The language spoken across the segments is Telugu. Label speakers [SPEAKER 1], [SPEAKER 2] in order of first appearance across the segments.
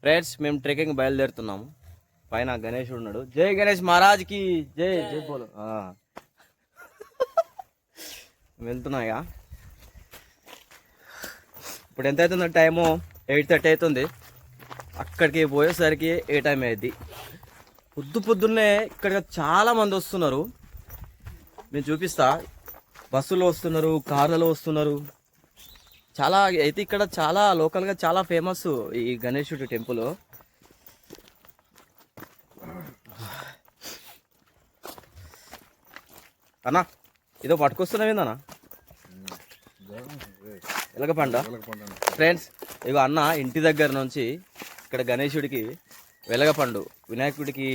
[SPEAKER 1] ఫ్రెండ్స్ మేము ట్రెక్కింగ్ బయలుదేరుతున్నాము. పైన గణేష్ ఉన్నాడు. జై గణేష్ మహారాజ్కి జై జై బోలు. వెళ్తున్నాయా? ఇప్పుడు ఎంత అవుతుంది? టైము 8:30 అవుతుంది. అక్కడికి పోయేసరికి ఏ టైం అయింది. పొద్దున్నే ఇక్కడ చాలా మంది వస్తున్నారు. నేను చూపిస్తా. బస్సులో వస్తున్నారు, కార్లలో వస్తున్నారు. చాలా అయితే ఇక్కడ చాలా లోకల్గా చాలా ఫేమస్ ఈ గణేశుడి టెంపుల్. అన్నా ఇదో పట్టుకొస్తున్నావు ఏందన్నా? వెలగపండ. ఫ్రెండ్స్ ఇగో అన్న ఇంటి దగ్గర నుంచి ఇక్కడ గణేశుడికి వెలగపండు, వినాయకుడికి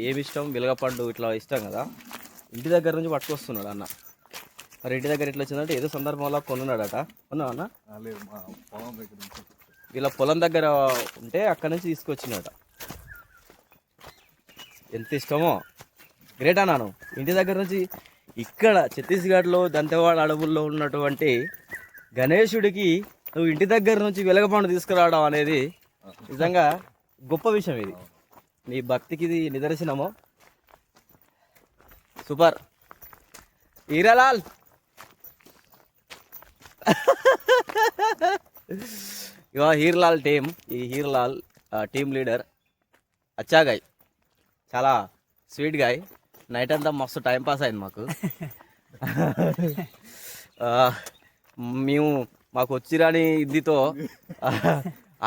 [SPEAKER 1] ఏమి ఇష్టం, వెలగపండు ఇట్లా ఇష్టం కదా, ఇంటి దగ్గర నుంచి పట్టుకొస్తున్నాడు అన్న. మరి ఇంటి దగ్గర ఎట్లా వచ్చిందంటే ఏదో సందర్భంలో కొనున్నాడట. ఉన్నావు అన్న? వీళ్ళ పొలం దగ్గర ఉంటే అక్కడ నుంచి తీసుకొచ్చినట. ఎంత ఇష్టమో, గ్రేట్ అన్నాను. ఇంటి దగ్గర నుంచి ఇక్కడ ఛత్తీస్గఢ్లో దంతెవాడ అడవుల్లో ఉన్నటువంటి గణేశుడికి నువ్వు ఇంటి దగ్గర నుంచి వెలగపండు తీసుకురావడం అనేది నిజంగా గొప్ప విషయం. ఇది నీ భక్తికి ఇది నిదర్శనమో. సూపర్. హీరాలాల్ ఇగో హీర్లాల్ టీమ్. ఈ హీర్లాల్ టీమ్ లీడర్. అచ్చా గాయ్, చాలా స్వీట్ గాయ్. నైట్ అంతా మస్తు టైంపాస్ అయింది మాకు. మాకు వచ్చిరాని హిందీతో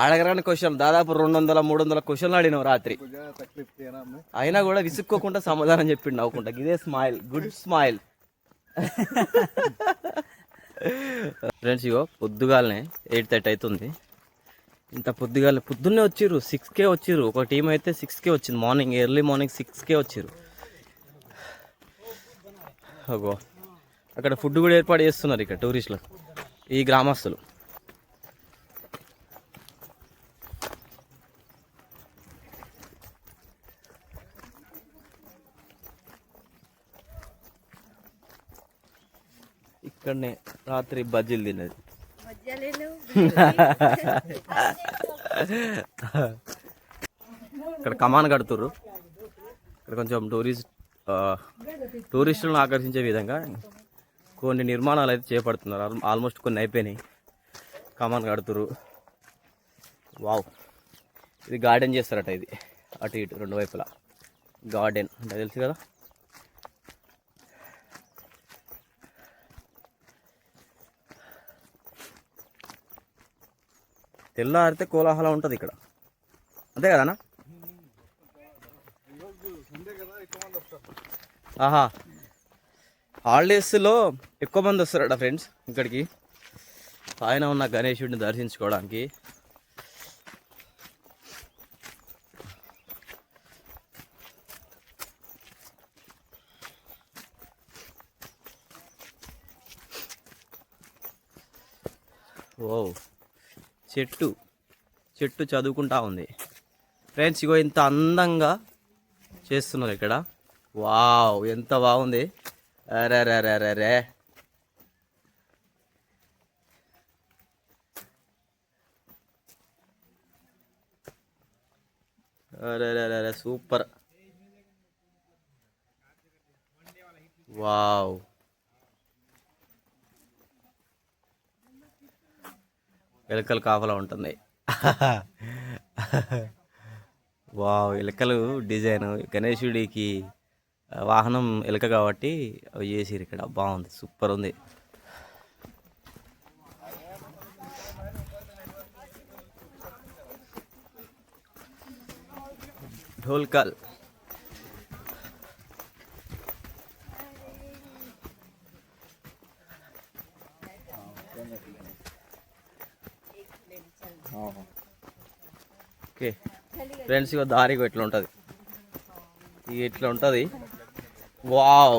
[SPEAKER 1] అడగరాని క్వశ్చన్ దాదాపు 200-300 క్వశ్చన్లు అడిగినాం రాత్రి. అయినా కూడా విసుక్కోకుండా సమాధానం చెప్పిండు నవ్వుకుంటా. ఇదే స్మైల్, గుడ్ స్మైల్. ఫ్రెండ్స్ ఇగో పొద్దుగాలనే 8:30 అవుతుంది. ఇంత పొద్దున్నే వచ్చిర్రు. 6కే వచ్చిర్రు. ఒక టీం అయితే 6కే వచ్చింది. ఎర్లీ మార్నింగ్ 6కే వచ్చిర్రు. అగో అక్కడ ఫుడ్ కూడా ఏర్పాటు చేస్తున్నారు ఇక్కడ టూరిస్టులకు, ఈ గ్రామస్తులు. ఇక్కడనే రాత్రి బజ్జీలు తిన్నది. ఇక్కడ కమాన్ కడుతుర్రు. ఇక్కడ కొంచెం టూరిస్టులను ఆకర్షించే విధంగా కొన్ని నిర్మాణాలు అయితే చేపడుతున్నారు. ఆల్మోస్ట్ కొన్ని అయిపోయినాయి. కమాన్ కడుతురు. వావ్, ఇది గార్డెన్ చేస్తారట. ఇది అటు ఇటు రెండు వైపులా గార్డెన్ అంటే తెలుసు కదా. తెల్లారితే కోలాహలం ఉంటుంది ఇక్కడ, అంతే కదన్నా? ఆహా, హాలిడేస్లో ఎక్కువ మంది వస్తారట ఫ్రెండ్స్ ఇక్కడికి, ఆయన ఉన్న గణేశుడిని దర్శించుకోవడానికి. ఓ చెట్టు చదువుకుంటా ఉంది ఫ్రెండ్స్. ఇగో ఇంత అందంగా చేస్తున్నారు ఇక్కడ. వావ్, ఎంత బాగుంది. అరే రే రే రే రే. అరే రే రే రే, సూపర్. వావ్, ఎలకలు కాపలా ఉంటుంది. వావ్, ఎలకలు డిజైన్. గణేశుడికి వాహనం ఎలక కాబట్టి అవి చేసిరు ఇక్కడ. బాగుంది, సూపర్ ఉంది. ఢోల్కల్. ఓకే ఫ్రెండ్స్, ఇక దారికి ఎట్లా ఉంటుంది, ఇట్లా ఉంటుంది. వావ్,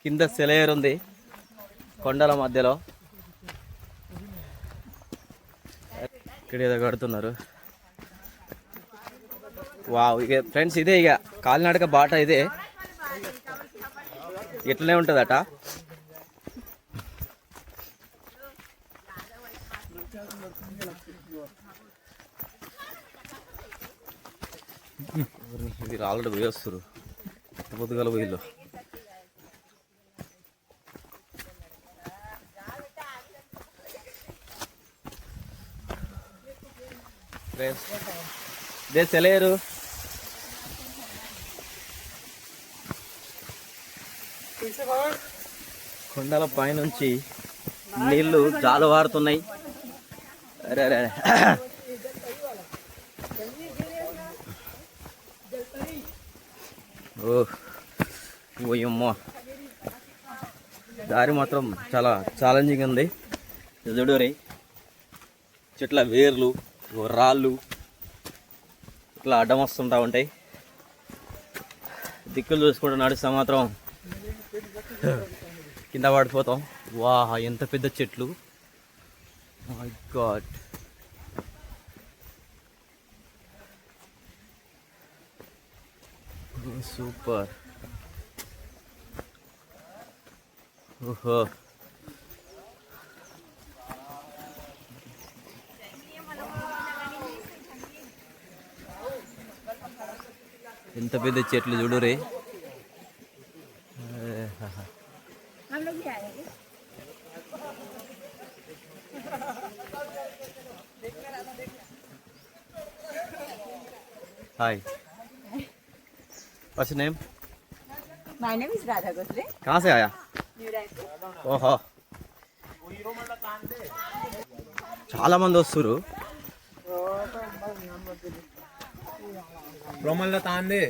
[SPEAKER 1] కింద సెలయేరు ఉంది కొండల మధ్యలో. ఇక్కడ ఏదో కడుతున్నారు. వావ్, ఇక ఫ్రెండ్స్ ఇదే ఇక కాలినడక బాట. ఇదే ఇట్లనే ఉంటుందట. మీరు ఆల్రెడీ పోయి వస్తారు పొద్దుగల పోయిల్లో. సెలయరు కొండల పైనుంచి నీళ్లు జాలువారుతున్నాయి. అరే అరే ఓయమ్మో, దారి మాత్రం చాలా ఛాలెంజింగ్ ఉంది. చూడరి చెట్ల వేర్లు రాళ్ళు ఇట్లా అడ్డం వస్తుంటా ఉంటాయి. దిక్కులు చూసుకుంటూ నడుస్తా మాత్రం కింద పడిపోతాం. వా ఎంత పెద్ద చెట్లు, మై గాడ్. సూపర్. ఓహో, ఎంత పెద్ద చెట్లు చూడురే. Hi, what's your name?
[SPEAKER 2] My name is Radha Gosle.
[SPEAKER 1] कहाँ से आया? ఓహో, చాలా మంది వస్తారు.
[SPEAKER 3] रोमल तान दे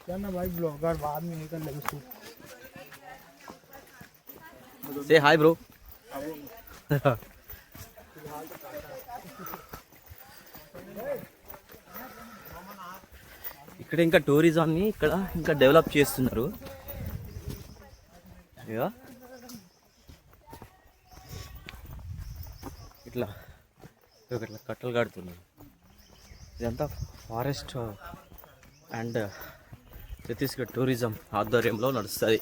[SPEAKER 3] क्या ना भाई, ब्लॉगर बाद में निकल लगे सू.
[SPEAKER 1] Say hi bro. ఇక్కడ ఇంకా టూరిజంని ఇక్కడ ఇంకా డెవలప్ చేస్తున్నారు. ఇట్లా ఇట్లా కట్టలు కడుతున్నారు. ఇదంతా ఫారెస్ట్ అండ్ ఛత్తీస్గఢ్ టూరిజం ఆధ్వర్యంలో నడుస్తుంది.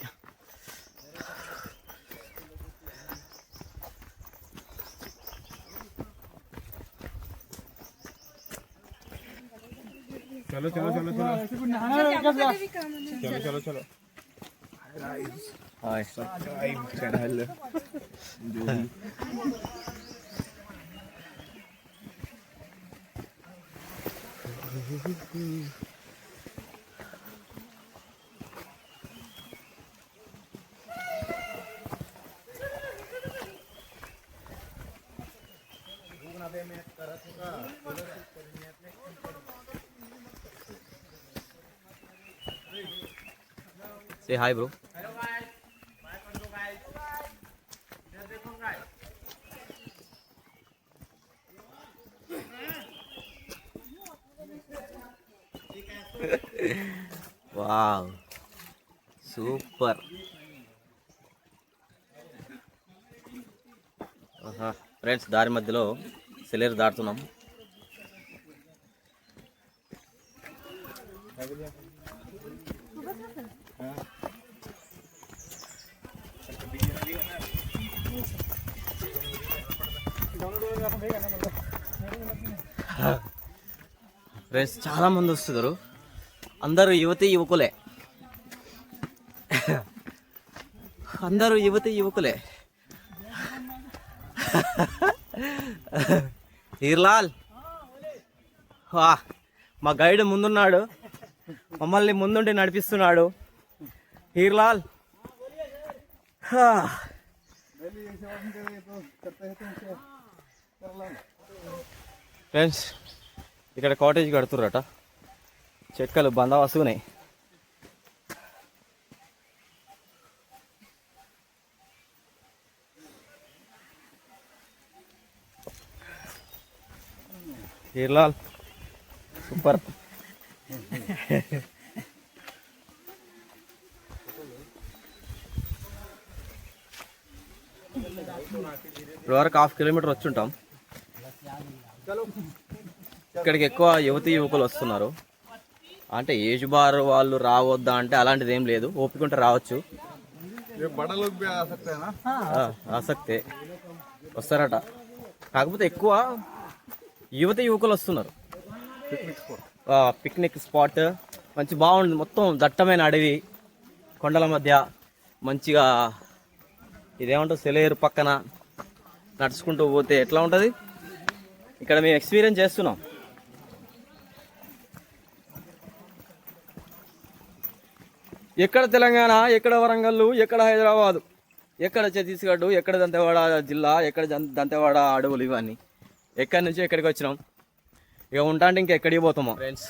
[SPEAKER 3] चलो चलो चलो चलो चलो चलो चलो.
[SPEAKER 1] Hi.
[SPEAKER 3] Channel
[SPEAKER 1] Say hi bro. Wow, super. Friends, దారి మధ్యలో సెలేరు దాటుతున్నాం. ఫ్రెండ్స్, చాలా మంది వస్తున్నారు. అందరూ యువతి యువకులే, అందరూ యువతి యువకులే. హీర్లాల్, మా గైడ్ ముందున్నాడు, మమ్మల్ని ముందుండి నడిపిస్తున్నాడు. హీర్లాల్, ఫ్రెండ్స్, ఇక్కడ కాటేజ్ కడుతుర్రట. చెక్కలు బందోబస్తునే. హీర్లాల్ సూపర్. ఇప్పుడు వరకు 1/2 కిలోమీటర్ వచ్చి ఉంటాం. ఇక్కడికి ఎక్కువ యువతి యువకులు వస్తున్నారు. అంటే ఏజ్ బార్ వాళ్ళు రావద్దా అంటే అలాంటిది ఏం లేదు, ఓపికంటే రావచ్చు. ఆసక్తే వస్తారట, కాకపోతే ఎక్కువ యువతి యువకులు వస్తున్నారు. పిక్నిక్ స్పాట్ మంచి బాగుంది. మొత్తం దట్టమైన అడవి, కొండల మధ్య మంచిగా ఇదేమంటారు సెలయేరు పక్కన నడుచుకుంటూ పోతే ఎట్లా ఉంటుంది. ఇక్కడ మేము ఎక్స్పీరియన్స్ చేస్తున్నాం. ఎక్కడ తెలంగాణ, ఎక్కడ వరంగల్, ఎక్కడ హైదరాబాదు, ఎక్కడ ఛత్తీస్గఢ్, ఎక్కడ దంతెవాడ జిల్లా, ఎక్కడ దంతెవాడ అడవులు, ఇవన్నీ ఎక్కడి నుంచి ఎక్కడికి వచ్చినాం. ఇక ఉంటా అంటే ఇంకెక్కడికి పోతామో ఫ్రెండ్స్.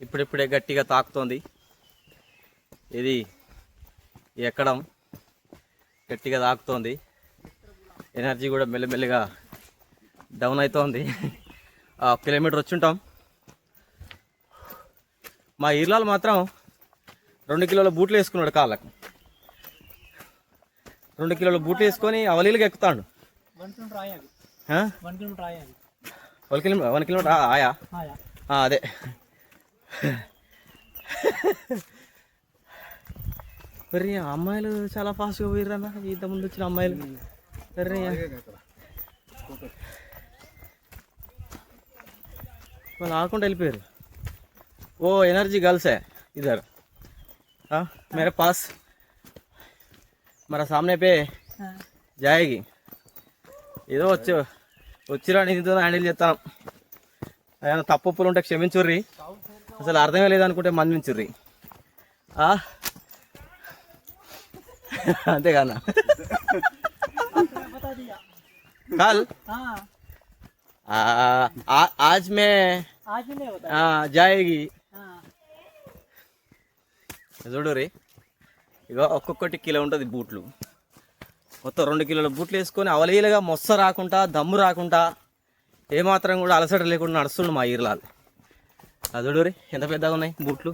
[SPEAKER 1] ఇప్పుడిప్పుడే గట్టిగా తాకుతోంది. ఇది ఎక్కడం గట్టిగా తాకుతోంది. ఎనర్జీ కూడా మెల్లమెల్లగా డౌన్ అవుతోంది. 1 కిలోమీటర్ వచ్చుంటాం. మా ఈర్లాలు మాత్రం 2 కిలోల బూట్లు వేసుకున్నాడు కాళ్ళకు. 2 కిలోల బూట్లు వేసుకొని అవలీలుగా ఎక్కుతాడు. 1 కిలోమీటర్ ఆయా అదే. మరి అమ్మాయిలు చాలా ఫాస్ట్గా పోయిర్రన్న, ఇంతకుముందు వచ్చిన అమ్మాయిలు. సరే వాళ్ళు ఆకుండా వెళ్ళిపోయారు. ఓ ఎనర్జీ గర్ల్స్ है इधर. हाँ मेरे पास मेरा सामने पे जाएगी. ఏదో వచ్చిరా నీతో హ్యాండిల్ చేస్తాను. ఏమైనా తప్పులు ఉంటే క్షమించుర్రి. అసలు అర్థమే లేదనుకుంటే మన్నించుర్రి. అంతేగానా कल आज में जाएगी. చూడుర్రి, ఇక ఒక్కొక్కటి కిలో ఉంటుంది బూట్లు. మొత్తం 2 కిలోల బూట్లు వేసుకొని అవలీలుగా మొస్స రాకుండా, దమ్ము రాకుండా, ఏమాత్రం కూడా అలసట లేకుండా నడుస్తుండు మా ఈర్లాల్. అది చూడుర్రి ఎంత పెద్దగా ఉన్నాయి బూట్లు.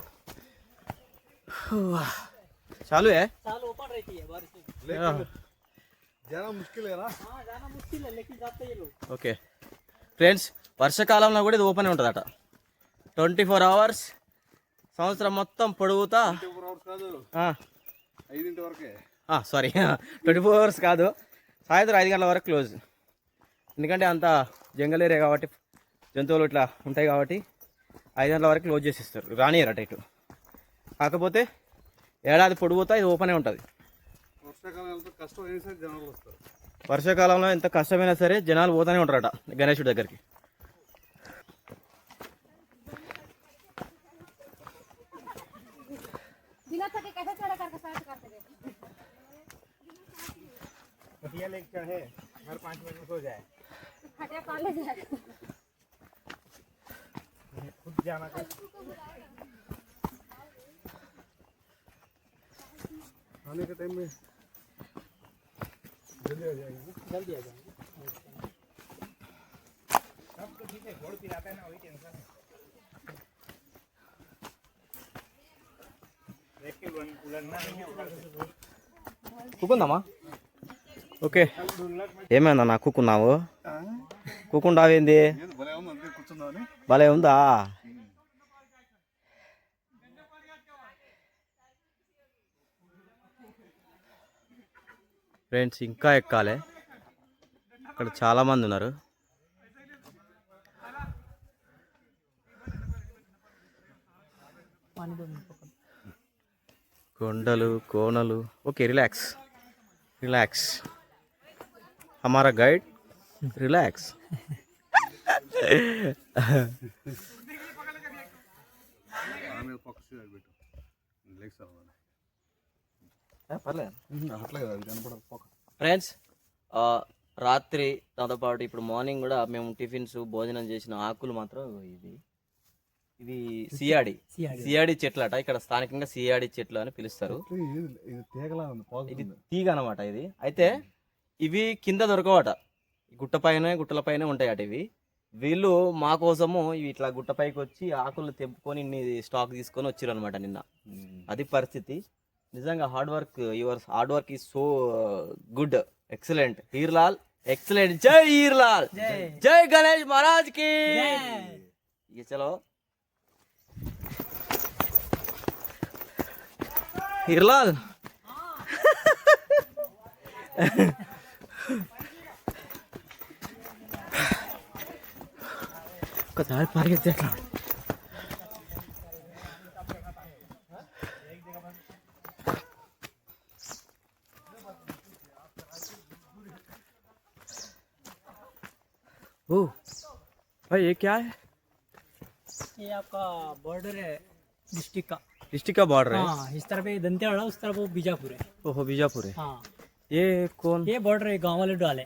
[SPEAKER 1] చాలు ఓకే ఫ్రెండ్స్, వర్షాకాలంలో కూడా ఇది ఓపెన్ ఉంటుందట. 24 hours సంవత్సరం మొత్తం పొడుగుతా. సారీ 24 hours కాదు, సాయంత్రం 5 గంటల వరకు క్లోజ్. ఎందుకంటే అంత జంగల్ ఏరియా కాబట్టి, జంతువులు ఇట్లా ఉంటాయి కాబట్టి 5 గంటల వరకు క్లోజ్ చేసి ఇస్తారు, రానియరట ఇటు. కాకపోతే ఏడాది పొడుగుతా ఇది ఓపెనే ఉంటుంది. వర్షాకాలంలో ఎంత కష్టమైనా సరే జనాలు పోతూనే ఉంటారట గణేశుడి దగ్గరికి.
[SPEAKER 3] आने के टाइम में जल्दी आ जाएगा, जल्दी आ जाएगा. सब तो ठीक है, घोड़ पिलाता है ना, वही टेंशन है. देख के उलटना नहीं है.
[SPEAKER 1] కూకుందామా? ఓకే. ఏమైందన్నా కూకున్నావు? కూకుండావేంది? భలే ఉందా? ఫ్రెండ్స్ ఇంకా ఎక్కాలి. అక్కడ చాలామంది ఉన్నారు. కొండలు, కోనలు. Okay, relax relax. हमारा गाइड रिलैक्स. ఫ్రెండ్స్, రాత్రి దాంతోపాటు ఇప్పుడు మార్నింగ్ కూడా మేము టిఫిన్స్ భోజనం చేసిన ఆకులు మాత్రం ఇది సియాడి చెట్లు అట. ఇక్కడ స్థానికంగా సియాడి చెట్లు అని పిలుస్తారు. ఇది తీగ అనమాట. ఇది అయితే ఇవి కింద దొరకవట, గుట్టలపైనే ఉంటాయి అట ఇవి. వీళ్ళు మా కోసము ఇవి ఇట్లా గుట్టపైకి వచ్చి ఆకులు తెంపుకొని ఇన్ని స్టాక్ తీసుకొని వచ్చారు అనమాట నిన్న. అది పరిస్థితి. నిజంగా hard work, your hard work is so good, excellent. Hiralal excellent. జై హీర్లాల్, జై గణేష్ మహారాజ్ కి. ये चलो हीरलाल. ఒక్కసారి పరిగెత్తే ఎట్లా ओ भाई ये क्या है?
[SPEAKER 3] ये आपका बॉर्डर है डिस्ट्रिक्ट का।
[SPEAKER 1] डिस्ट्रिक्ट का बॉर्डर है।
[SPEAKER 3] हाँ, इस तरफ ये दंतेवाड़ा, उस तरफ वो बीजापुर है।
[SPEAKER 1] ओहो बीजापुर है।
[SPEAKER 3] हाँ,
[SPEAKER 1] ये कौन
[SPEAKER 3] ये बॉर्डर है, गांव वाले डाले।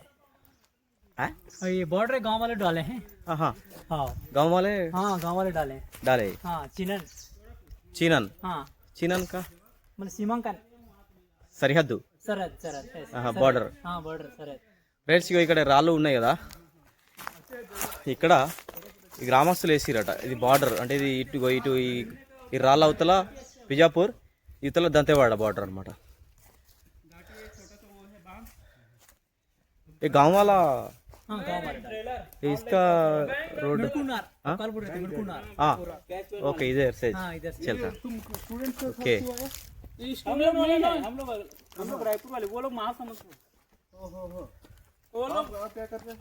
[SPEAKER 1] है?
[SPEAKER 3] और ये बॉर्डर है, गांव वाले डाले हैं।
[SPEAKER 1] हाँ हाँ
[SPEAKER 3] हाँ
[SPEAKER 1] गांव वाले
[SPEAKER 3] हाँ, गांव वाले डाले हैं।
[SPEAKER 1] डाले।
[SPEAKER 3] हाँ, चिनन।
[SPEAKER 1] चीनन
[SPEAKER 3] हाँ,
[SPEAKER 1] चीनन का
[SPEAKER 3] मतलब सीमांकन,
[SPEAKER 1] సరిహద్దు
[SPEAKER 3] सरहद सरहद ऐसे,
[SPEAKER 1] ఆహా,
[SPEAKER 3] सरहद।
[SPEAKER 1] border.
[SPEAKER 3] हाँ, बॉर्डर सरहद।
[SPEAKER 1] ఫ్రెండ్స్ ఇగో ఇక్కడ రాళ్ళు ఉన్నాయి కదా, ఇక్కడ ఈ గ్రామస్తులు వేసిరట. ఇది బార్డర్ అంటే ఇది ఇటు ఈ రాళ్ళ అవతల బిజాపూర్, ఇవతల దంతేవాడ బార్డర్ అనమాట. ये गाँव वाला
[SPEAKER 3] हाँ, गांव वाले डाले।
[SPEAKER 1] इसका रोड
[SPEAKER 3] मिरकुनार,
[SPEAKER 1] हाँ?
[SPEAKER 3] कालपुर रहते हैं, मिरकुनार।
[SPEAKER 1] हाँ ओके इधर से
[SPEAKER 3] हाँ, इधर से।
[SPEAKER 1] चलता ओके.
[SPEAKER 3] हम लोग वाले नहीं, हम लोग रायपुर वाले, वो लोग महासमुंद। वो लोग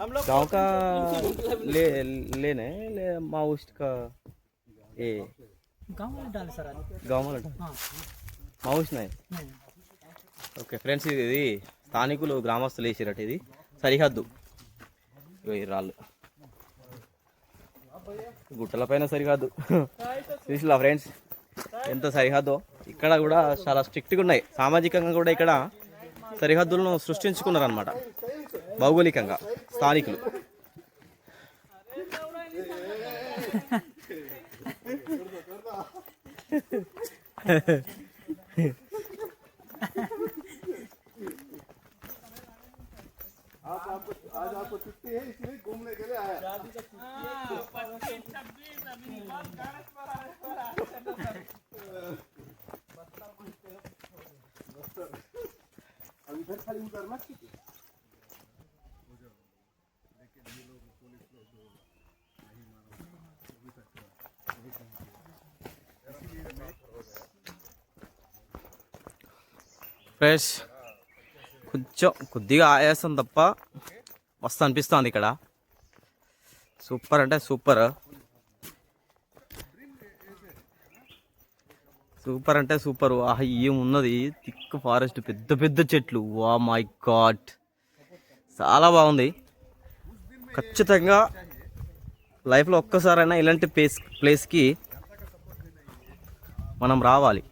[SPEAKER 3] हम लोग
[SPEAKER 1] गाँव का लेने ले माओइस्ट का ये
[SPEAKER 3] गांव वाले डाले सरहद।
[SPEAKER 1] गाँव वाला
[SPEAKER 3] हाँ,
[SPEAKER 1] మావోయిస్ట్ నాయ్.
[SPEAKER 3] नहीं।
[SPEAKER 1] ఓకే ఫ్రెండ్స్, ఇది స్థానికులు గ్రామస్తులు వేసిరట. ఇది సరిహద్దు. ఇగో ఈ రాళ్ళు గుట్టల పైన సరిహద్దు చూసిలా ఫ్రెండ్స్ ఎంత సరిహద్దో. ఇక్కడ కూడా చాలా స్ట్రిక్ట్గా ఉన్నాయి. సామాజికంగా కూడా ఇక్కడ సరిహద్దులను సృష్టించుకున్నారనమాట భౌగోళికంగా స్థానికులు.
[SPEAKER 4] आज आपको छुट्टी है इसलिए घूमने के लिए आया। अब इधर खाली उतरना
[SPEAKER 1] ఫ్రెష్ కొంచెం కొద్దిగా ఆయాసం తప్ప మస్తు అనిపిస్తుంది ఇక్కడ. సూపర్ అంటే సూపర్, సూపర్ అంటే సూపర్. ఏమున్నది థిక్ ఫారెస్ట్, పెద్ద పెద్ద చెట్లు. వా మై గాడ్, చాలా బాగుంది. ఖచ్చితంగా లైఫ్లో ఒక్కసారైనా ఇలాంటి ప్లేస్కి మనం రావాలి.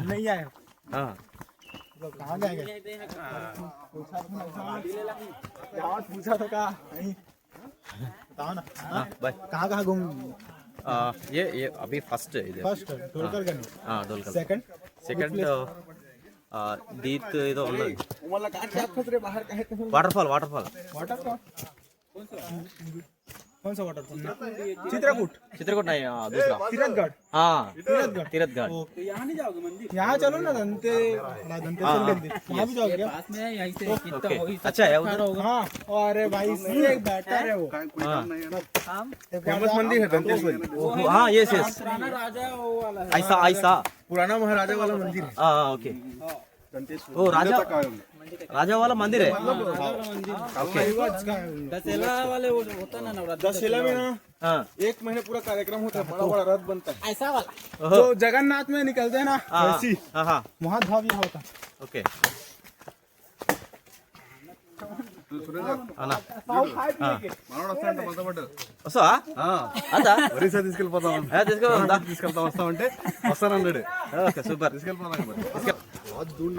[SPEAKER 4] नहीं आए
[SPEAKER 1] हाँ
[SPEAKER 4] कहाँ गए पूछा तो कहा नहीं बताओ ना।
[SPEAKER 1] हाँ बाय.
[SPEAKER 4] कहाँ कहाँ घूम
[SPEAKER 1] ये अभी फर्स्ट है इधर.
[SPEAKER 4] फर्स्ट ढोलकर गए
[SPEAKER 1] हाँ डोलकल.
[SPEAKER 4] सेकंड
[SPEAKER 1] సెకండ్ దీత్ ఏదో ఉన్నది.
[SPEAKER 4] वाला कहाँ से आप खतरे बाहर कहे थे
[SPEAKER 1] వాటర్ఫాల్
[SPEAKER 4] वाटर कौन सा वाटर चित्रकूट
[SPEAKER 1] चित्रकूट नहीं, दूसरा
[SPEAKER 4] तीरथगढ़
[SPEAKER 1] हाँ तीरथगढ़.
[SPEAKER 3] यहाँ नहीं जाओगे मंदिर?
[SPEAKER 4] यहाँ चलो ना दंते वहाँ भी जाओगे क्या?
[SPEAKER 3] पास में है, यहीं से कितना
[SPEAKER 1] ओके
[SPEAKER 3] होगी,
[SPEAKER 1] अच्छा है उधर.
[SPEAKER 4] हाँ अरे भाई इसमें एक बैठा है वो
[SPEAKER 1] हाँ
[SPEAKER 4] फेमस मंदिर है दंतेश्वरी
[SPEAKER 1] ओहो, हाँ यस यस
[SPEAKER 3] पुराना राजा वो वाला है।
[SPEAKER 1] ऐसा ऐसा.
[SPEAKER 4] पुराना महाराजा वाला मंदिर है
[SPEAKER 1] हाँ ओके. ओ राजा राजा वाला मंदिर है. ओके
[SPEAKER 3] दशहरा वाले वो होता ना नवरात्र,
[SPEAKER 4] दशहरा में ना
[SPEAKER 1] हाँ
[SPEAKER 4] 1 महीने पूरा कार्यक्रम होता है, बड़ा बड़ा रथ बनता है
[SPEAKER 3] ऐसा वाला।
[SPEAKER 1] ओहो,
[SPEAKER 4] जो जगन्नाथ में निकलते हैं ना
[SPEAKER 1] हाँ
[SPEAKER 4] वैसी
[SPEAKER 1] हाँ हाँ
[SPEAKER 4] वहाँ भव्य होता है।
[SPEAKER 1] ఓకే అన్నా వస్తావా? అదా
[SPEAKER 4] ఒరిస్సా తీసుకెళ్ళిపోతాం
[SPEAKER 1] తీసుకెళ్తా
[SPEAKER 4] వస్తామంటే వస్తానన్నాడు.
[SPEAKER 1] Okay super.
[SPEAKER 4] ढूंढ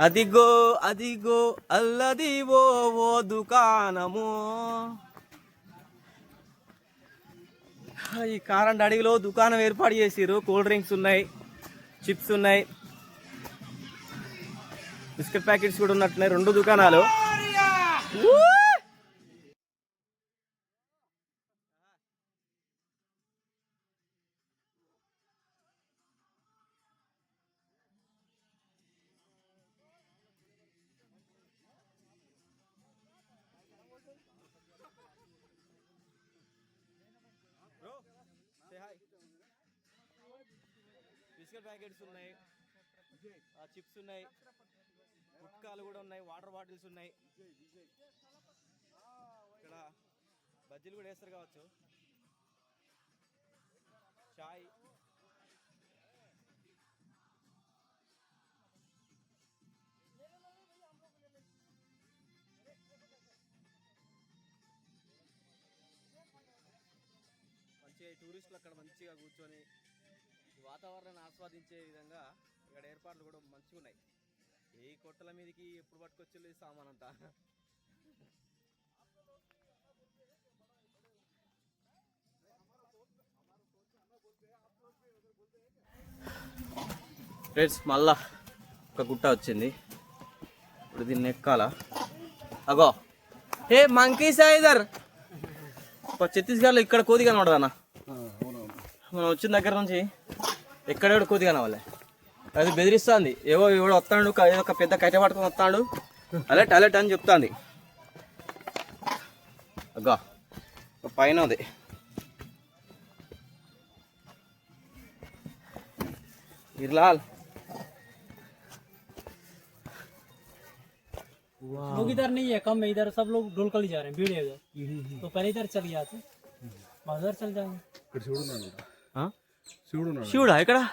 [SPEAKER 1] అదిగో అదిగో అల్లదివో ఓ దుకాణము. ఈ కారండ అడవిలో దుకాణం ఏర్పాటు చేసిర్రు. కూల్ డ్రింక్స్ ఉన్నాయి, చిప్స్ ఉన్నాయి, బిస్కెట్ ప్యాకెట్స్ కూడా ఉన్నట్టున్నాయి. 2 దుకాణాలు. బిస్కెట్ ప్యాకెట్స్ ఉన్నాయి, చిప్స్ ఉన్నాయి. గుట్కాలు కూడా ఉన్నాయి, వాటర్ బాటిల్స్ ఉన్నాయి. ఇక్కడ బజ్జీలు కూడా వేస్తారు కావచ్చు. చాయ్, మంచిగా టూరిస్టులు అక్కడ మంచిగా కూర్చొని వాతావరణాన్ని ఆస్వాదించే విధంగా ఇక్కడ ఏర్పాట్లు కూడా మంచిగా ఉన్నాయి. ఏ కొట్టల మీదకి ఎప్పుడు పట్టుకొచ్చి సామాన్ అంతా. ఫ్రెండ్స్ మళ్ళా ఒక గుట్ట వచ్చింది. ఇప్పుడు దీన్ని ఎక్కాల. అగో ఏ మంకీ సాయిదర్ ఛత్తీస్గఢ్లో ఇక్కడ కోతి కనబడదు అన్న. మనం వచ్చిన దగ్గర నుంచి ఎక్కడ కోతి కనవాలి. అది బెదిరిస్తుంది. ఎవడో వస్తాడు, ఏదో ఒక పెద్ద కట్టె పట్టుకొని వస్తాడు, అలర్ట్ అలర్ట్ అని చెప్తాంది. అగ్గా పైన ఉంది. गिरलाल
[SPEAKER 3] लोग इधर नहीं है, कम है इधर, सब लोग ढोल कर जा रहे हैं, भीड़ है इधर, तो पहले इधर चल जाते, उधर चल जाएंगे.
[SPEAKER 1] शिवड़ा है कड़ा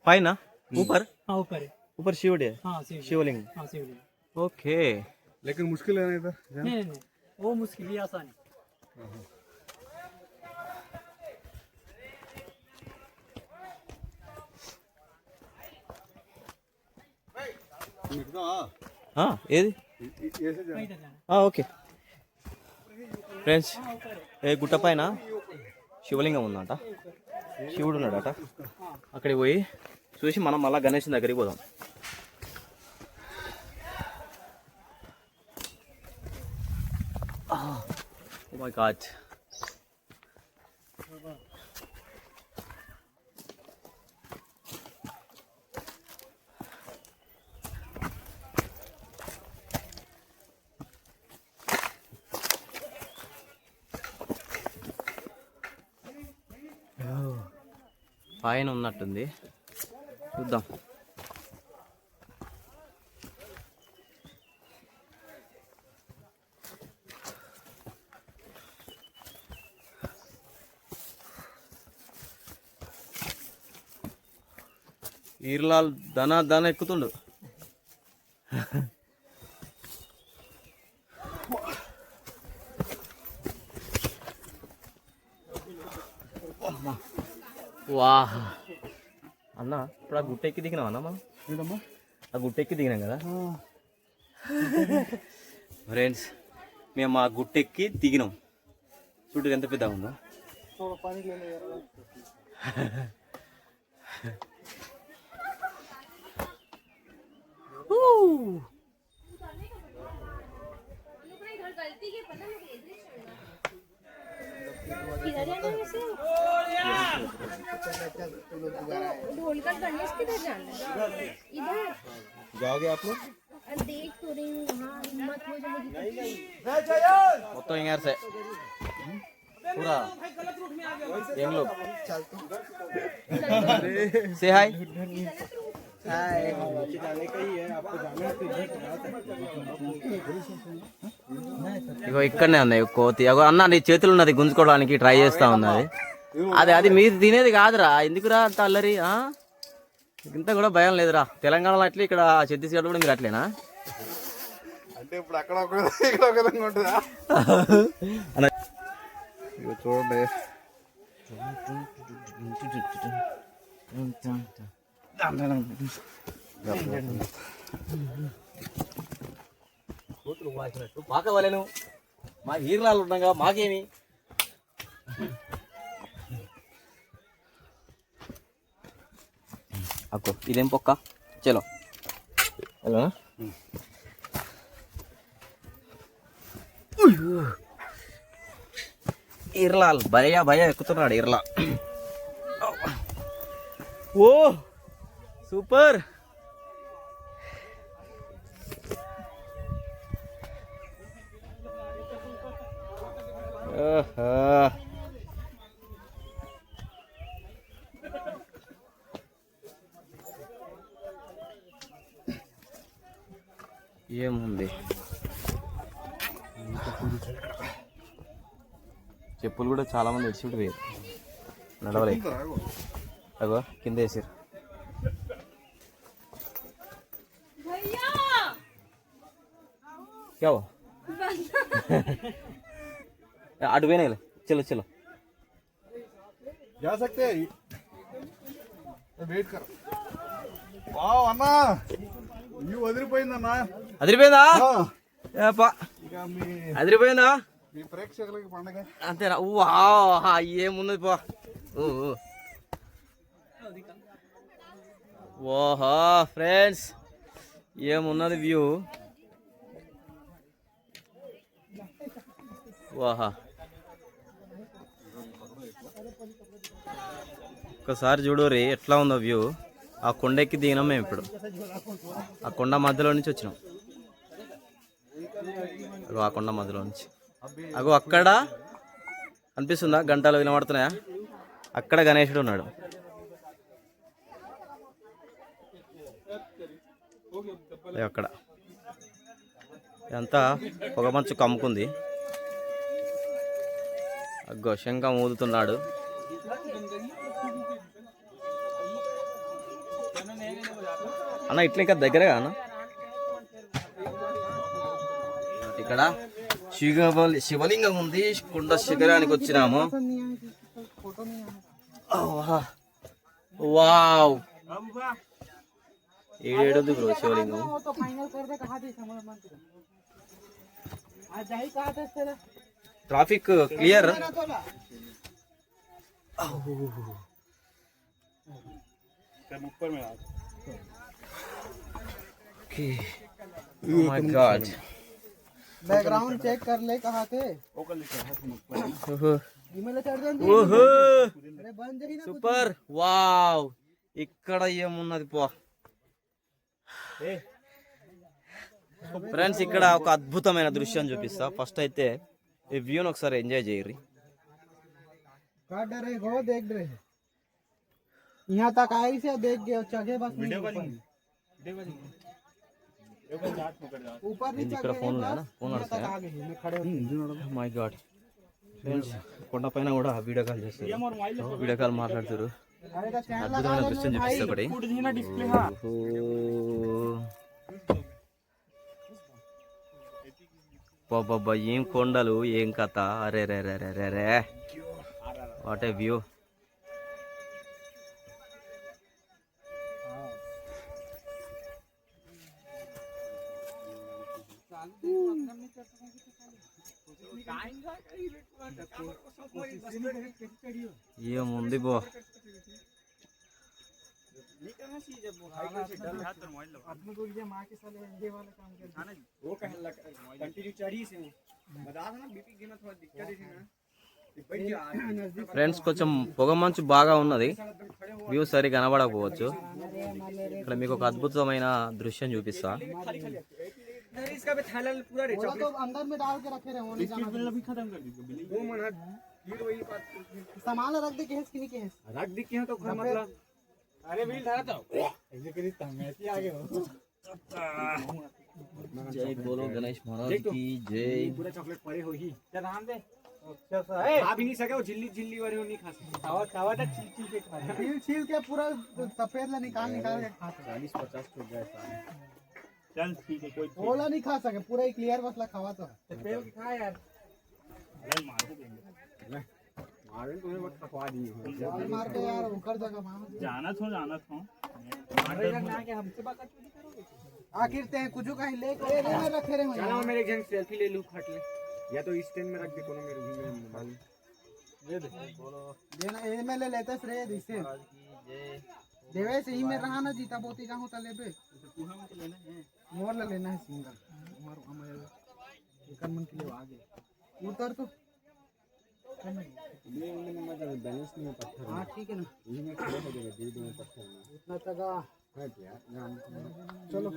[SPEAKER 1] पाई ना ऊपर.
[SPEAKER 3] हाँ ऊपर है,
[SPEAKER 1] ऊपर शिवड़ है.
[SPEAKER 3] हाँ
[SPEAKER 1] शिवलिंग.
[SPEAKER 3] हाँ शिवलिंग.
[SPEAKER 1] ओके.
[SPEAKER 4] लेकिन मुश्किल है ना इधर.
[SPEAKER 3] नहीं वो मुश्किल, ये आसान है.
[SPEAKER 1] ఏది ఓకే ఫ్రెండ్స్, ఏ గుట్ట పైన శివలింగం ఉందంట, శివుడు ఉన్నాడట. అక్కడికి పోయి చూసి మనం మళ్ళీ గణేష్ దగ్గరికి పోదాం. Oh my god. పైన ఉన్నట్టుంది, చూద్దాం. ఈర్లాల్ దన ఎక్కుతుండు. వా అన్న, ఇప్పుడు ఆ గుట్ట ఎక్కి దిగినాం అన్న. మనం ఆ గుట్ట ఎక్కి దిగినాం కదా ఫ్రెండ్స్. మేము ఆ గుట్ట ఎక్కి దిగినాం. చుట్టూ ఎంత పెద్దగా ఉందో.
[SPEAKER 2] ढोलकर गणेश किधर जाना है? इधर
[SPEAKER 1] जाओगे आप लोग?
[SPEAKER 2] देख तो रही हूँ, वहाँ हिम्मत हो जाएगी.
[SPEAKER 1] మొత్తం यहाँ से पूरा यंग लोग से हाय. ఇగో ఇక్కడనే ఉన్నాయి కోతి. అగో అన్న, నీ చేతులు ఉన్నది గుంజుకోవడానికి ట్రై చేస్తా ఉన్నది. అది మీరు తినేది కాదురా, ఎందుకురా అంత అల్లరి? ఇంత కూడా భయం లేదురా. తెలంగాణలో అట్లే, ఇక్కడ ఛత్తీస్గఢ్ కూడా మీరు అట్లేనా?
[SPEAKER 4] అంటే ఇప్పుడు అక్కడ ఇక్కడ ఒక విధంగా ఉంటుందా? చూడండి,
[SPEAKER 1] మాకవలేను, మా హీర్లాలు ఉండగా మాకేమి. అక్కో ఇదేం పొక్క. చలో హలో. ఇర్లాల్ భయ ఎక్కుతున్నాడు ఇర్లా. ఓ సూపర్. ఏముంది చెప్పులు కూడా చాలా మంది విడిచిపెట్టి పోయారు, నడవలేదు. అగో కింద వేసారు. क्या हुआ? అటు పోయినా చలో చలో.
[SPEAKER 4] जा सकते हैं, वेट कर. వావ్ అన్నా, ఇవి వదిలిపోయిందన్నా.
[SPEAKER 1] అదిరిపోయిందా?
[SPEAKER 4] ఆ,
[SPEAKER 1] ఏపా
[SPEAKER 4] ఇక మీ
[SPEAKER 1] అదిరిపోయిందా?
[SPEAKER 4] మీ ప్రేక్షకులకి పండగ.
[SPEAKER 1] అంతేనా? వా ఏమున్నది పో. ఓహో ఫ్రెండ్స్, ఏమున్నది వ్యూ. వాహా, ఒకసారి చూడరి ఎట్లా ఉందో వ్యూ. ఆ కొండెక్కి దిగినాం మేము ఇప్పుడు. ఆ కొండ మధ్యలో నుంచి వచ్చినాం. అగో ఆ కొండ మధ్యలో నుంచి. అగో అక్కడ అనిపిస్తుందా? గంటలు వినబడుతున్నాయా? అక్కడ గణేశుడు ఉన్నాడు. అక్కడ ఇదంతా పొగమంచు కమ్ముకుంది. అగ్గో శంఖం ఊదుతున్నాడు. అన్న ఇట్లా ఇంకా దగ్గరగా అన్న. ఇక్కడ శివలింగం ఉంది. కొండ శిఖరానికి వచ్చినాము. వావ్, ఏడుంది బ్రో శివలింగం. Traffic clear. My god,
[SPEAKER 4] background check कर ले, कहाँ थे.
[SPEAKER 1] సూపర్. వావ్, ఇక్కడ ఏమున్నది పో ఫ్రెండ్స్. ఇక్కడ ఒక అద్భుతమైన దృశ్యం చూపిస్తా. ఫస్ట్ అయితే ఈ వ్యూని ఒకసారి ఎంజాయ్ చేయరు.
[SPEAKER 4] यहाँ तक आई से देख गए चढ़े बस ऊपर नीचे
[SPEAKER 1] ఇక్కడ phone phone my God friends, కొండ పైన కూడా వీడియో కాల్ చేస్తారు. వీడియో కాల్ మాట్లాడుతారు. అద్భుతమైన దృశ్యం చూపిస్తా ఒకటి. బాబా ఏం కొండలు, ఏం కథ. అరే రే రే రే రే రే, వాట్ ఏ వ్యూ. ఏముంది బో. ఫ్రెండ్స్ కొంచెం పొగ మంచు బాగా ఉన్నది. వ్యూ సరి కనబడకపోవచ్చు. ఇక్కడ మీకు ఒక అద్భుతమైన దృశ్యం చూపిస్తా.
[SPEAKER 4] इसका भी थैला पूरा तो अंदर में डाल के रखे रहे वो भी खत्म कर दी वो मन फिर वही बात सामान रख दे केस की नहीं केस रख दी क्यों तो घर मतलब अरे बिल धरा तो ऐसे करी तमेती आगे हो.
[SPEAKER 1] जय बोलो गणेश महाराज की जय.
[SPEAKER 4] पूरा चॉकलेट परे हो ही क्या नाम दे खा भी नहीं सके वो झिल्ली झिल्ली वाली वो नहीं खा सकते. खावा था छील छील के खा छील के पूरा सफेद ला निकाल के खा 40-50 छूट गए सारे. चल ठीक है, कोई ओला नहीं खा सके पूरा ही क्लियर मसला खावा तो पेड़ खा यार. अरे मार के देंगे मारे तुम्हें मत खवा दिए मार के यार उखड़ जाएगा मार. जाना था अरे यार ना के हमसे बात चोरी करोगे आखिर ते कुछ का ही ले रखे रहे. चलो मेरे जंग सेल्फी ले लूं खट ले या तो स्टैंड में रख दे कोनो मेरे में मोबाइल दे दे बोलो देना ए में ले लेते श्रेय दिसे देवे से ही में रहा ना जीता बोती का होता ले बे मोर ले लेना है सिंगल मारो हमारे एकन मन के लिए आगे उतर तो ये उन्होंने मतलब बैलेंस नहीं पत्थर. हां ठीक है ना इसमें खड़े हो जाएगा दे में पत्थर में इतना तगा हट यार. चलो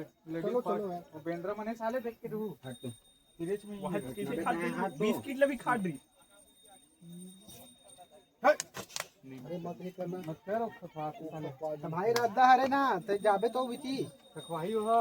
[SPEAKER 4] चलो चलो वो बेंद्रा मने साले देख के रहू हट तो सीरीज में किसी खाट 20 किलो भी खाट रही. अरे मत ही करना मत करो खफा भाई रद्दा हरे ना ते जाबे तो विची खखवाही हो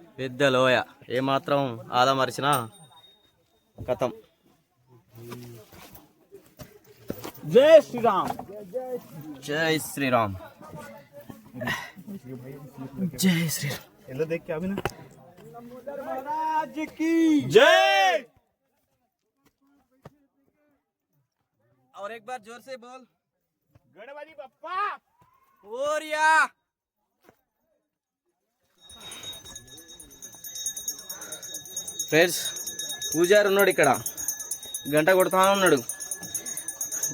[SPEAKER 4] है
[SPEAKER 1] పెద్ద లోయ ఏమాత్రం ఆదమరిచినా కథం.
[SPEAKER 4] जय श्री राम.
[SPEAKER 1] జై శ్రీరామ్. జై శ్రీరామ్.
[SPEAKER 5] हेलो देख के अभी ना
[SPEAKER 4] महाराज की
[SPEAKER 5] जय.
[SPEAKER 1] और एक बार जोर से बोल.
[SPEAKER 5] गणपति बप्पा.
[SPEAKER 1] ఓరియా. ఫ్రెండ్స్ పూజారి ఉన్నాడు ఇక్కడ, గంట కొడతా ఉన్నాడు.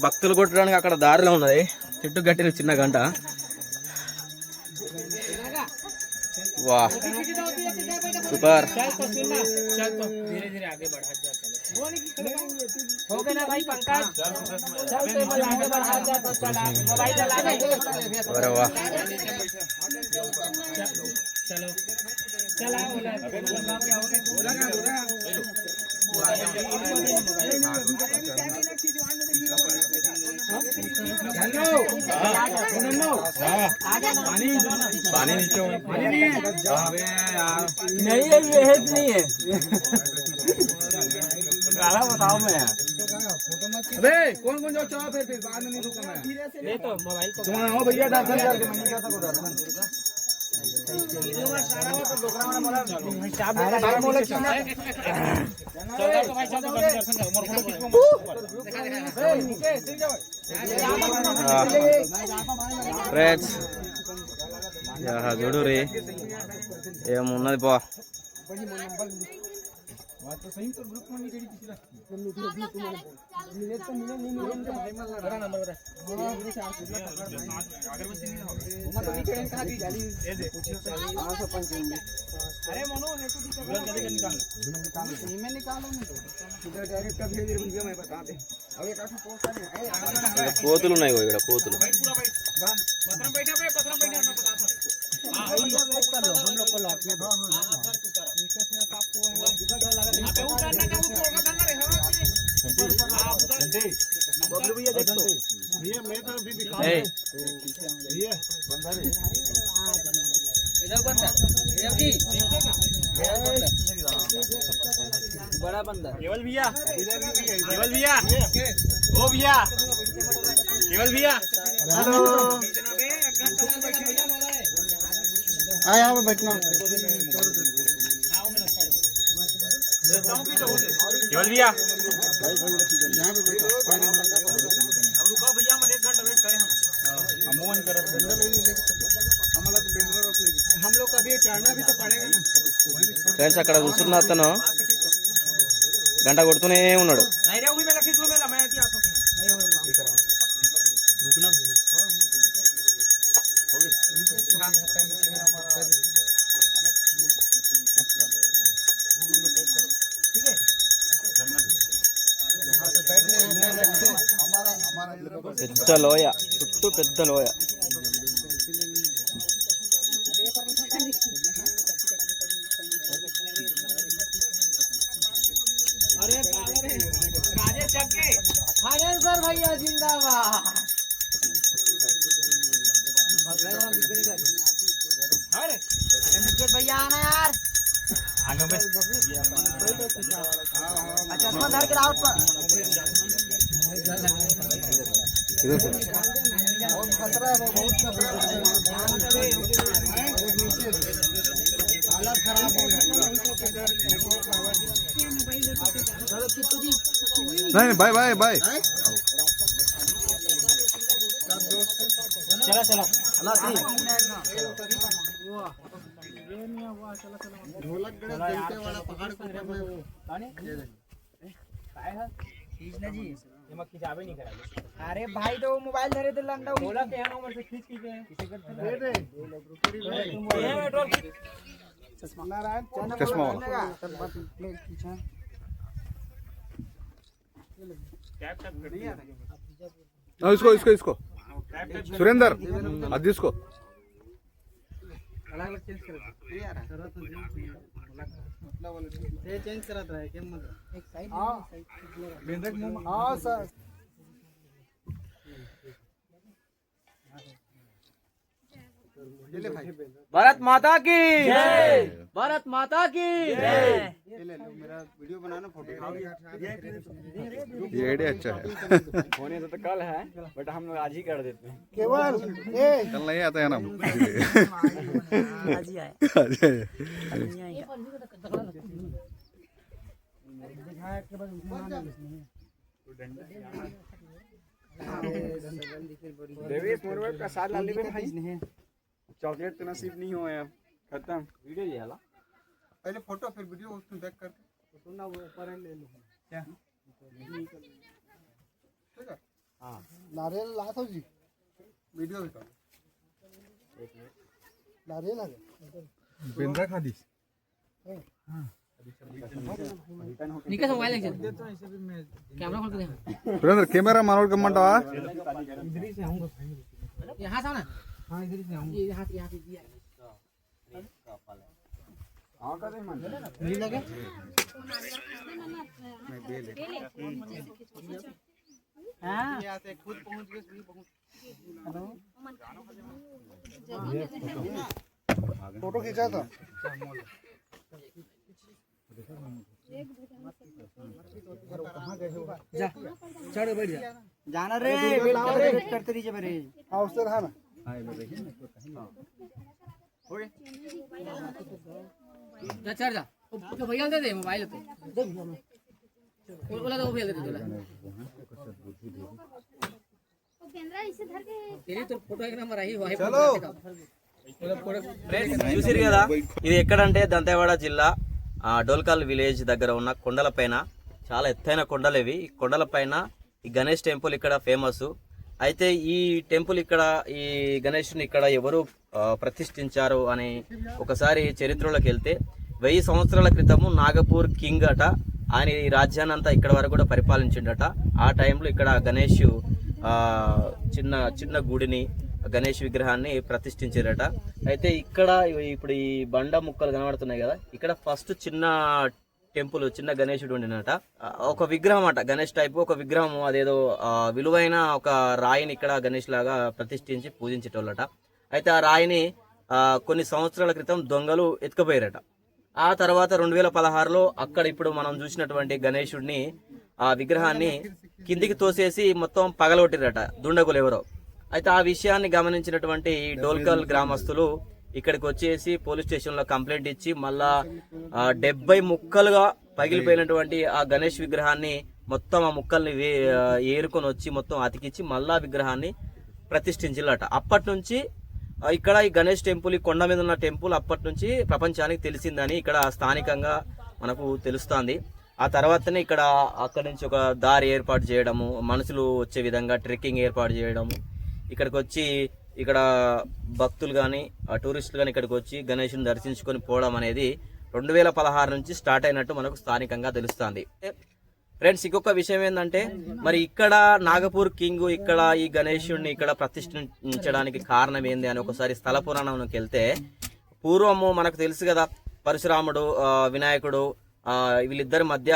[SPEAKER 1] భక్తులు కొట్టడానికి అక్కడ దారిలో ఉన్నది చెట్టు కట్టిన చిన్న గంట. వా సూపర్.
[SPEAKER 3] धीरे धीरे आगे बढ़ा हो गया ना भाई पंकज, चल टेबल आगे बढ़ा जा तो चला मोबाइल चला दे.
[SPEAKER 1] अरे वाह.
[SPEAKER 3] चलो चला
[SPEAKER 5] पानी नीचे
[SPEAKER 4] नहीं है, ये हेड नहीं है. काला बताओ मैं. अबे कौन कौन जो चाह फिर बाद में नहीं रुका मैं.
[SPEAKER 3] ले तो मोबाइल को
[SPEAKER 4] तुम आओ भैया दर्शन करके मैंने क्या था दर्शन. भाई बोले क्यों ना.
[SPEAKER 3] चलो तो भाई चलो दर्शन करो मोर फोटो खींचो.
[SPEAKER 1] ఫ్రెండ్స్ చూడు రే ఏమున్నది బా. కోతులు ఉన్నాయి ఇక్కడ కోతులు. ఏయ్,
[SPEAKER 4] बड़ा बंदा.
[SPEAKER 5] केवल भैया. केवल भैया. ओ भैया. केवल भैया.
[SPEAKER 4] हेलो. आ यहाँ पे बैठना.
[SPEAKER 5] केवल भैया.
[SPEAKER 4] यहाँ पे बैठो.
[SPEAKER 5] अब रुको भैया, हम 1 घंटा वेट करें. हम मोहन कर
[SPEAKER 4] हम लोग कभी चढ़ना भी तो पड़ेगा ना.
[SPEAKER 1] ఫ్రెండ్స్ అక్కడ కూర్చున్న అతను గంట కొడుతూనే ఉన్నాడు.
[SPEAKER 5] नहीं रे वही मैं लखी तू मैं मैं क्या रुकना.
[SPEAKER 1] పెద్ద లోయ, చుట్టూ పెద్ద లోయ.
[SPEAKER 4] सर भैया जिंदाबाद. भैया आना यार.
[SPEAKER 5] आगे में
[SPEAKER 4] चश्मा धर के आउट पर. बहुत खतरा है, बहुत हालत खराब हो गया.
[SPEAKER 6] नहीं बाय बाय बाय.
[SPEAKER 3] चलो चलो
[SPEAKER 4] ढोलक गणेश वाला पहाड़ को ऊपर में वो.
[SPEAKER 3] खिंचावे नहीं करा.
[SPEAKER 4] अरे भाई तो मोबाइल धरे तो लंडा
[SPEAKER 3] बोला के हम उम्र से खींच के
[SPEAKER 6] चश्मा वाला. इसको इसको इसको सुरेंद्र आज इसको
[SPEAKER 4] अलग अलग चेंज कर ये चेंज करत रहे के मतलब एक साइड बेंद्रक मुंह हां सर.
[SPEAKER 1] भारत माता की जय. భారత్ మాతా की
[SPEAKER 4] मेरा वीडियो बनाना फोटो
[SPEAKER 6] ये आइडिया अच्छा है।
[SPEAKER 5] होने तो कल है बट हम लोग आज ही कर देते हैं।
[SPEAKER 4] केवल
[SPEAKER 6] कल नहीं आता है ना
[SPEAKER 5] देवेश मुर्मू का साथ लाली में भाई चॉकलेट तो नसीब नहीं हुआ है खत्म।
[SPEAKER 1] వీడియో చేయాలా
[SPEAKER 4] पहले फोटो फिर वीडियो उसमें बैक करके सुनना वो ऊपर ले लो क्या ठीक है हाँ नारियल ला था जी वीडियो भी कर नारियल आ गया
[SPEAKER 6] बिंद्रा खा दी
[SPEAKER 3] निकल मोबाइल लेके कैमरा खोल के दे
[SPEAKER 6] सुरेंद्र कैमरा मानोड कम्मंटावा
[SPEAKER 3] यहाँ से ना हां इधर से आऊंगा यहाँ से दिया
[SPEAKER 5] हाँ कर मन
[SPEAKER 3] नहीं लगे हां
[SPEAKER 4] यहाँ से खुद पहुंच गए भी पहुंच हेलो फोटो खींचा था
[SPEAKER 3] जा चढ़ बैठ जा
[SPEAKER 4] जाना रे वेट करते रहिए मेरे हां उससे रहा ना
[SPEAKER 3] जा चढ़ जा तो भैया दे दे मोबाइल पे बोला तो भैया दे दे तेरी तो फोटो एक नंबर आई है चलो
[SPEAKER 1] చూసిరు కదా, ఇది ఎక్కడంటే దంతేవాడ జిల్లా డోల్కల్ విలేజ్ దగ్గర ఉన్న కొండలపైన, చాలా ఎత్తైన కొండలు ఇవి. ఈ కొండలపైన ఈ గణేష్ టెంపుల్ ఇక్కడ ఫేమస్. అయితే ఈ టెంపుల్ ఇక్కడ, ఈ గణేష్ని ఇక్కడ ఎవరు ప్రతిష్ఠించారు అని ఒకసారి చరిత్రలోకి వెళ్తే 1000 సంవత్సరాల క్రితము నాగపూర్ కింగ్ అట. ఆయన ఈ రాజ్యాన్ని అంతా ఇక్కడ వరకు కూడా పరిపాలించిండట. ఆ టైంలో ఇక్కడ గణేష్ చిన్న గుడిని, గణేష్ విగ్రహాన్ని ప్రతిష్ఠించారట. అయితే ఇక్కడ ఇప్పుడు ఈ బండ ముక్కలు కనబడుతున్నాయి కదా, ఇక్కడ ఫస్ట్ చిన్న టెంపుల్, చిన్న గణేశుడు ఉండినట. ఒక విగ్రహం అట, గణేష్ టైప్ ఒక విగ్రహం, అదేదో విలువైన ఒక రాయిని ఇక్కడ గణేష్ లాగా ప్రతిష్ఠించి పూజించేటోళ్ళట. అయితే ఆ రాయిని కొన్ని సంవత్సరాల క్రితం దొంగలు ఎత్తుకుపోయారట. ఆ తర్వాత 2016లో అక్కడ ఇప్పుడు మనం చూసినటువంటి గణేశుడిని, ఆ విగ్రహాన్ని కిందికి తోసేసి మొత్తం పగలగొట్టిరట దుండగులు ఎవరో. అయితే ఆ విషయాన్ని గమనించినటువంటి డోల్కల్ గ్రామస్తులు ఇక్కడికి వచ్చేసి పోలీస్ స్టేషన్లో కంప్లైంట్ ఇచ్చి మళ్ళా 70 ముక్కలుగా పగిలిపోయినటువంటి ఆ గణేష్ విగ్రహాన్ని మొత్తం ఆ ముక్కల్ని ఏరుకొని వచ్చి మొత్తం అతికిచ్చి మళ్ళా విగ్రహాన్ని ప్రతిష్ఠించారట. అప్పటి నుంచి ఇక్కడ ఈ గణేష్ టెంపుల్, ఈ కొండ మీద ఉన్న టెంపుల్ అప్పటి నుంచి ప్రపంచానికి తెలిసిందని ఇక్కడ స్థానికంగా మనకు తెలుస్తుంది. ఆ తర్వాతనే ఇక్కడ అక్కడి నుంచి ఒక దారి ఏర్పాటు చేయడము, మనుషులు వచ్చే విధంగా ట్రెక్కింగ్ ఏర్పాటు చేయడము, ఇక్కడికి వచ్చి ఇక్కడ భక్తులు కానీ టూరిస్టులు కానీ ఇక్కడికి వచ్చి గణేషుని దర్శించుకొని పోవడం అనేది 2016 నుంచి స్టార్ట్ అయినట్టు మనకు స్థానికంగా తెలుస్తుంది. ఫ్రెండ్స్, ఇంకొక విషయం ఏంటంటే, మరి ఇక్కడ నాగపూర్ కింగ్ ఇక్కడ ఈ గణేశుడిని ఇక్కడ ప్రతిష్ఠించడానికి కారణం ఏంది అని ఒకసారి స్థల పురాణంలోకి వెళ్తే, పూర్వము మనకు తెలుసు కదా, పరశురాముడు వినాయకుడు వీళ్ళిద్దరి మధ్య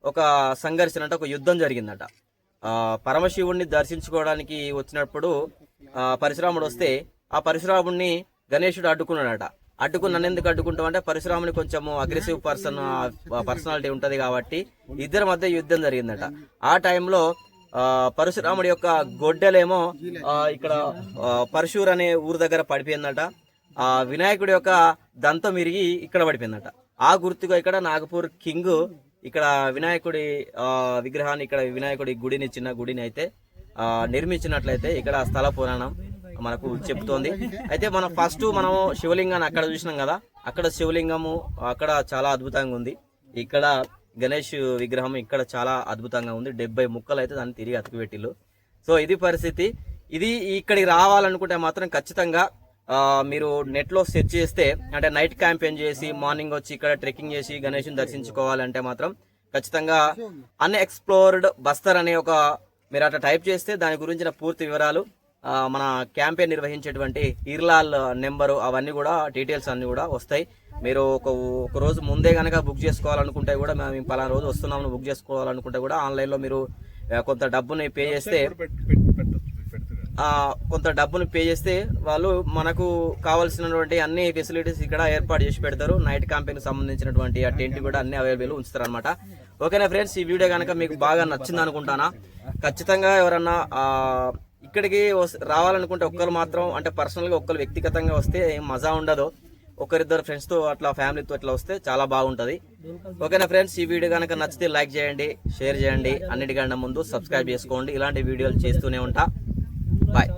[SPEAKER 1] ఒక సంఘర్షణ అంటే ఒక యుద్ధం జరిగిందట. పరమశివుడిని దర్శించుకోవడానికి వచ్చినప్పుడు పరశురాముడు వస్తే ఆ పరశురాముడిని గణేశుడు అడ్డుకున్నాడట. నన్ను ఎందుకు అడ్డుకుంటాం అంటే, పరశురాముని కొంచెము అగ్రెసివ్ పర్సనాలిటీ ఉంటది కాబట్టి ఇద్దరి మధ్య యుద్ధం జరిగిందట. ఆ టైంలో పరశురాముడి యొక్క గొడ్డలేమో ఇక్కడ పరశూర్ అనే ఊరు దగ్గర పడిపోయిందట. వినాయకుడి యొక్క దంతం ఇరిగి ఇక్కడ పడిపోయిందట. ఆ గుర్తుగా ఇక్కడ నాగపూర్ కింగ్ ఇక్కడ వినాయకుడి విగ్రహాన్ని, ఇక్కడ వినాయకుడి గుడిని, చిన్న గుడిని అయితే నిర్మించినట్లయితే ఇక్కడ స్థల పురాణం మనకు చెప్తోంది. అయితే మనం ఫస్ట్ మనము శివలింగాన్ని అక్కడ చూసినాం కదా, అక్కడ శివలింగము అక్కడ చాలా అద్భుతంగా ఉంది. ఇక్కడ గణేష్ విగ్రహం ఇక్కడ చాలా అద్భుతంగా ఉంది. 70 ముక్కలు అయితే దాన్ని తిరిగి అతికిపెట్టిల్లు. సో ఇది పరిస్థితి. ఇది ఇక్కడికి రావాలనుకుంటే మాత్రం ఖచ్చితంగా మీరు నెట్లో సెర్చ్ చేస్తే, అంటే నైట్ క్యాంపెయిన్ చేసి మార్నింగ్ వచ్చి ఇక్కడ ట్రెక్కింగ్ చేసి గణేష్ని దర్శించుకోవాలంటే మాత్రం ఖచ్చితంగా అన్ఎక్స్ప్లోర్డ్ బస్తర్ అనే ఒక మీరు అట్లా టైప్ చేస్తే దాని గురించిన పూర్తి వివరాలు, మన క్యాంపెయిన్ నిర్వహించేటువంటి ఇర్లాల్ నెంబరు, అవన్నీ కూడా డీటెయిల్స్ అన్నీ కూడా వస్తాయి. మీరు ఒక రోజు ముందే కనుక బుక్ చేసుకోవాలనుకుంటే కూడా, మేము పలానా రోజు వస్తున్నామని బుక్ చేసుకోవాలనుకుంటే కూడా ఆన్లైన్లో మీరు కొంత డబ్బుని పే చేస్తే కొంత డబ్బును పే చేస్తే వాళ్ళు మనకు కావాల్సినటువంటి అన్ని ఫెసిలిటీస్ ఇక్కడ ఏర్పాటు చేసి పెడతారు. నైట్ క్యాంపింగ్ సంబంధించినటువంటి ఆ టెంట్ కూడా అన్ని అవైలబుల్ ఉంచుతారు అనమాట. ఓకేనా ఫ్రెండ్స్, ఈ వీడియో కనుక మీకు బాగా నచ్చింది అనుకుంటానా. ఖచ్చితంగా ఎవరన్నా ఇక్కడికి రావాలనుకుంటే ఒక్కరు మాత్రం అంటే పర్సనల్గా ఒక్కరు వ్యక్తిగతంగా వస్తే ఏం మజా ఉండదు. ఒకరిద్దరు ఫ్రెండ్స్తో అట్లా ఫ్యామిలీతో అట్లా వస్తే చాలా బాగుంటుంది. ఓకేనా ఫ్రెండ్స్, ఈ వీడియో కనుక నచ్చితే లైక్ చేయండి, షేర్ చేయండి, అన్నిటికన్నా ముందు సబ్స్క్రైబ్ చేసుకోండి. ఇలాంటి వీడియోలు చేస్తూనే ఉంటా. బాయ్.